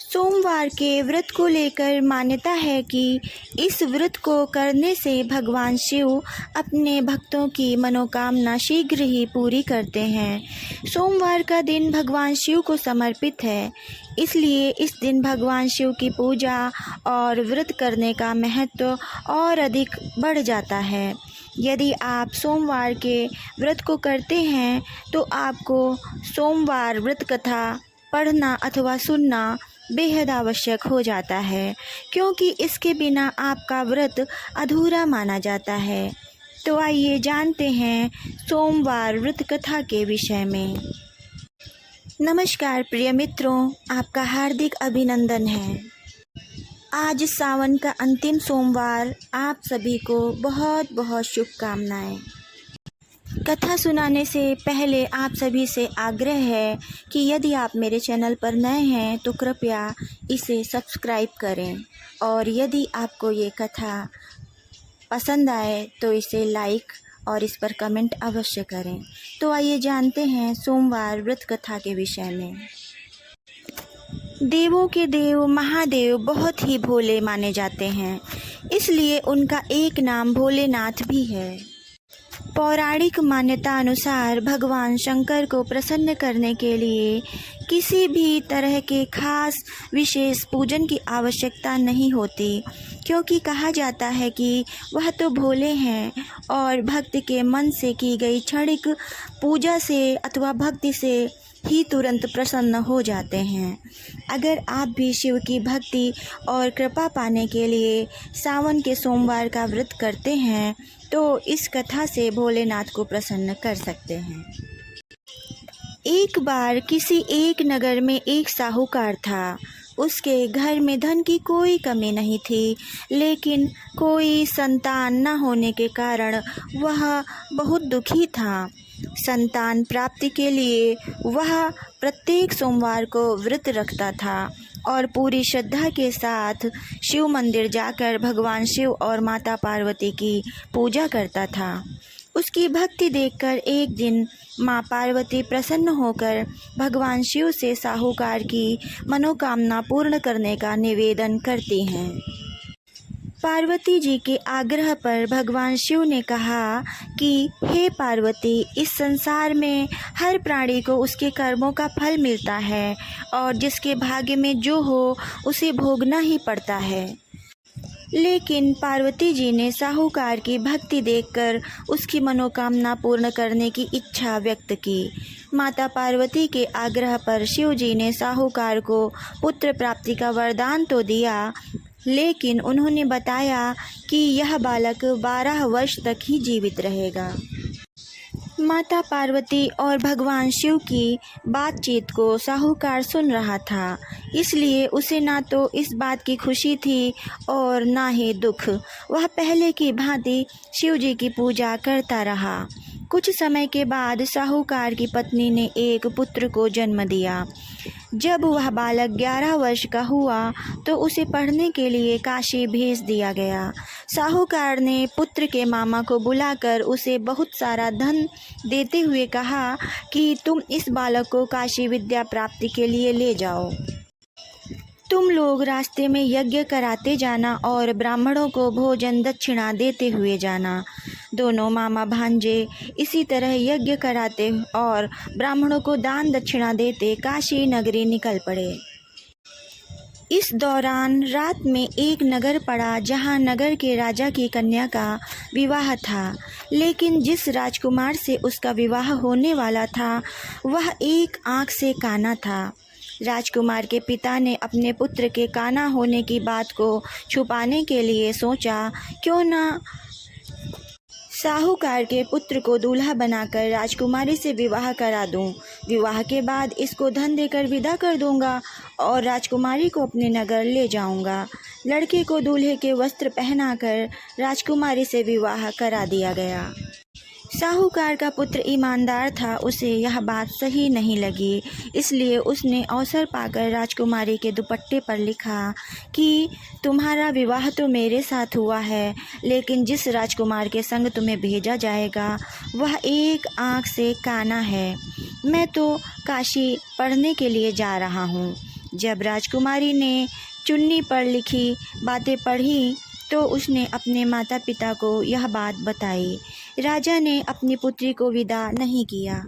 सोमवार के व्रत को लेकर मान्यता है कि इस व्रत को करने से भगवान शिव अपने भक्तों की मनोकामना शीघ्र ही पूरी करते हैं। सोमवार का दिन भगवान शिव को समर्पित है, इसलिए इस दिन भगवान शिव की पूजा और व्रत करने का महत्व और अधिक बढ़ जाता है। यदि आप सोमवार के व्रत को करते हैं तो आपको सोमवार व्रत कथा पढ़ना अथवा सुनना बेहद आवश्यक हो जाता है, क्योंकि इसके बिना आपका व्रत अधूरा माना जाता है। तो आइए जानते हैं सोमवार व्रत कथा के विषय में। नमस्कार प्रिय मित्रों, आपका हार्दिक अभिनंदन है। आज सावन का अंतिम सोमवार, आप सभी को बहुत बहुत शुभकामनाएं। कथा सुनाने से पहले आप सभी से आग्रह है कि यदि आप मेरे चैनल पर नए हैं तो कृपया इसे सब्सक्राइब करें, और यदि आपको ये कथा पसंद आए तो इसे लाइक और इस पर कमेंट अवश्य करें। तो आइए जानते हैं सोमवार व्रत कथा के विषय में। देवों के देव महादेव बहुत ही भोले माने जाते हैं, इसलिए उनका एक नाम भोलेनाथ भी है। पौराणिक मान्यता अनुसार भगवान शंकर को प्रसन्न करने के लिए किसी भी तरह के खास विशेष पूजन की आवश्यकता नहीं होती, क्योंकि कहा जाता है कि वह तो भोले हैं और भक्त के मन से की गई क्षणिक पूजा से अथवा भक्ति से ही तुरंत प्रसन्न हो जाते हैं। अगर आप भी शिव की भक्ति और कृपा पाने के लिए सावन के सोमवार का व्रत करते हैं तो इस कथा से भोलेनाथ को प्रसन्न कर सकते हैं। एक बार किसी एक नगर में एक साहूकार था। उसके घर में धन की कोई कमी नहीं थी, लेकिन कोई संतान न होने के कारण वह बहुत दुखी था। संतान प्राप्ति के लिए वह प्रत्येक सोमवार को व्रत रखता था और पूरी श्रद्धा के साथ शिव मंदिर जाकर भगवान शिव और माता पार्वती की पूजा करता था। उसकी भक्ति देखकर एक दिन माँ पार्वती प्रसन्न होकर भगवान शिव से साहूकार की मनोकामना पूर्ण करने का निवेदन करती हैं। पार्वती जी के आग्रह पर भगवान शिव ने कहा कि हे पार्वती, इस संसार में हर प्राणी को उसके कर्मों का फल मिलता है और जिसके भाग्य में जो हो उसे भोगना ही पड़ता है। लेकिन पार्वती जी ने साहूकार की भक्ति देखकर उसकी मनोकामना पूर्ण करने की इच्छा व्यक्त की। माता पार्वती के आग्रह पर शिव जी ने साहूकार को पुत्र प्राप्ति का वरदान तो दिया, लेकिन उन्होंने बताया कि यह बालक 12 वर्ष तक ही जीवित रहेगा। माता पार्वती और भगवान शिव की बातचीत को साहूकार सुन रहा था, इसलिए उसे ना तो इस बात की खुशी थी और ना ही दुख। वह पहले की भांति शिव जी की पूजा करता रहा। कुछ समय के बाद साहूकार की पत्नी ने एक पुत्र को जन्म दिया। जब वह बालक 11 वर्ष का हुआ तो उसे पढ़ने के लिए काशी भेज दिया गया। साहूकार ने पुत्र के मामा को बुलाकर उसे बहुत सारा धन देते हुए कहा कि तुम इस बालक को काशी विद्या प्राप्ति के लिए ले जाओ। तुम लोग रास्ते में यज्ञ कराते जाना और ब्राह्मणों को भोजन दक्षिणा देते हुए जाना। दोनों मामा भांजे इसी तरह यज्ञ कराते और ब्राह्मणों को दान दक्षिणा देते काशी नगरी निकल पड़े। इस दौरान रात में एक नगर पड़ा जहां नगर के राजा की कन्या का विवाह था, लेकिन जिस राजकुमार से उसका विवाह होने वाला था वह एक आँख से काना था। राजकुमार के पिता ने अपने पुत्र के काना होने की बात को छुपाने के लिए सोचा, क्यों ना साहूकार के पुत्र को दूल्हा बनाकर राजकुमारी से विवाह करा दूं। विवाह के बाद इसको धन देकर विदा कर दूंगा और राजकुमारी को अपने नगर ले जाऊंगा। लड़के को दूल्हे के वस्त्र पहनाकर राजकुमारी से विवाह करा दिया गया। साहूकार का पुत्र ईमानदार था, उसे यह बात सही नहीं लगी, इसलिए उसने अवसर पाकर राजकुमारी के दुपट्टे पर लिखा कि तुम्हारा विवाह तो मेरे साथ हुआ है, लेकिन जिस राजकुमार के संग तुम्हें भेजा जाएगा वह एक आँख से काना है। मैं तो काशी पढ़ने के लिए जा रहा हूँ। जब राजकुमारी ने चुन्नी पर लिखी बातें पढ़ी तो उसने अपने माता पिता को यह बात बताई। राजा ने अपनी पुत्री को विदा नहीं किया।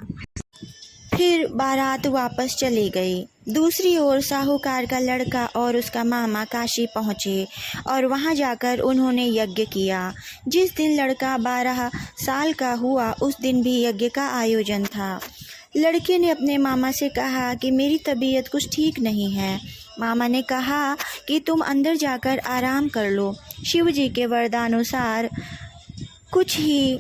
फिर बारात वापस चली गई। दूसरी ओर साहूकार का लड़का और उसका मामा काशी पहुँचे और वहाँ जाकर उन्होंने यज्ञ किया। जिस दिन लड़का 12 साल का हुआ उस दिन भी यज्ञ का आयोजन था। लड़के ने अपने मामा से कहा कि मेरी तबीयत कुछ ठीक नहीं है। मामा ने कहा कि तुम अंदर जाकर आराम कर लो। शिवजी के वरदानुसार कुछ ही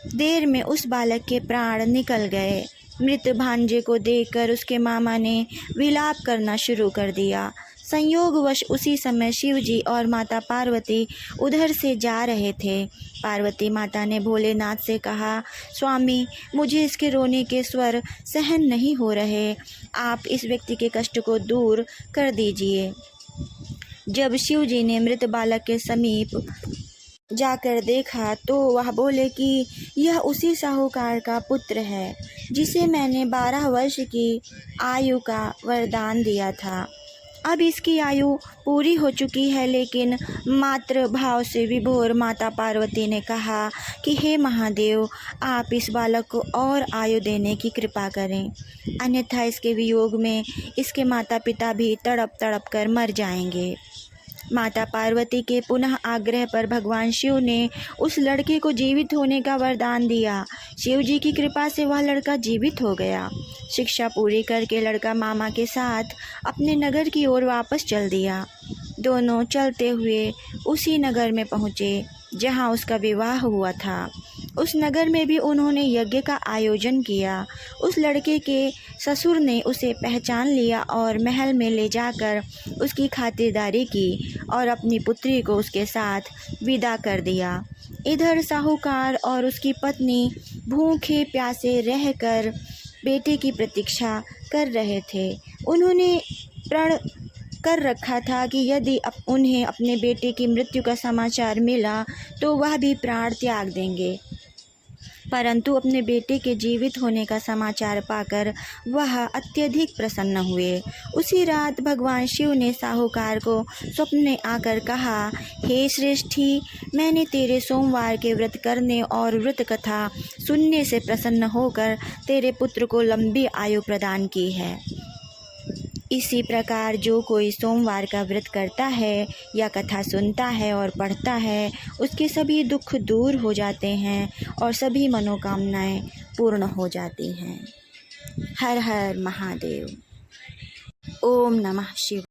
देर में उस बालक के प्राण निकल गए। मृत भांजे को देखकर उसके मामा ने विलाप करना शुरू कर दिया। संयोगवश उसी समय शिवजी और माता पार्वती उधर से जा रहे थे। पार्वती माता ने भोलेनाथ से कहा, स्वामी, मुझे इसके रोने के स्वर सहन नहीं हो रहे, आप इस व्यक्ति के कष्ट को दूर कर दीजिए। जब शिवजी ने मृत बालक के समीप जाकर देखा तो वह बोले कि यह उसी साहूकार का पुत्र है जिसे मैंने 12 वर्ष की आयु का वरदान दिया था। अब इसकी आयु पूरी हो चुकी है, लेकिन मातृ भाव से विभोर माता पार्वती ने कहा कि हे महादेव, आप इस बालक को और आयु देने की कृपा करें, अन्यथा इसके वियोग में इसके माता पिता भी तड़प तड़प कर मर जाएंगे। माता पार्वती के पुनः आग्रह पर भगवान शिव ने उस लड़के को जीवित होने का वरदान दिया। शिव जी की कृपा से वह लड़का जीवित हो गया। शिक्षा पूरी करके लड़का मामा के साथ अपने नगर की ओर वापस चल दिया। दोनों चलते हुए उसी नगर में पहुँचे जहाँ उसका विवाह हुआ था। उस नगर में भी उन्होंने यज्ञ का आयोजन किया। उस लड़के के ससुर ने उसे पहचान लिया और महल में ले जाकर उसकी खातिरदारी की और अपनी पुत्री को उसके साथ विदा कर दिया। इधर साहूकार और उसकी पत्नी भूखे प्यासे रहकर बेटे की प्रतीक्षा कर रहे थे। उन्होंने प्रण कर रखा था कि यदि उन्हें अपने बेटे की मृत्यु का समाचार मिला तो वह भी प्राण त्याग देंगे, परंतु अपने बेटे के जीवित होने का समाचार पाकर वह अत्यधिक प्रसन्न हुए। उसी रात भगवान शिव ने साहूकार को स्वप्न में आकर कहा, हे श्रेष्ठी, मैंने तेरे सोमवार के व्रत करने और व्रत कथा सुनने से प्रसन्न होकर तेरे पुत्र को लंबी आयु प्रदान की है। इसी प्रकार जो कोई सोमवार का व्रत करता है या कथा सुनता है और पढ़ता है, उसके सभी दुख दूर हो जाते हैं और सभी मनोकामनाएं पूर्ण हो जाती हैं। हर हर महादेव। ओम नमः शिवाय।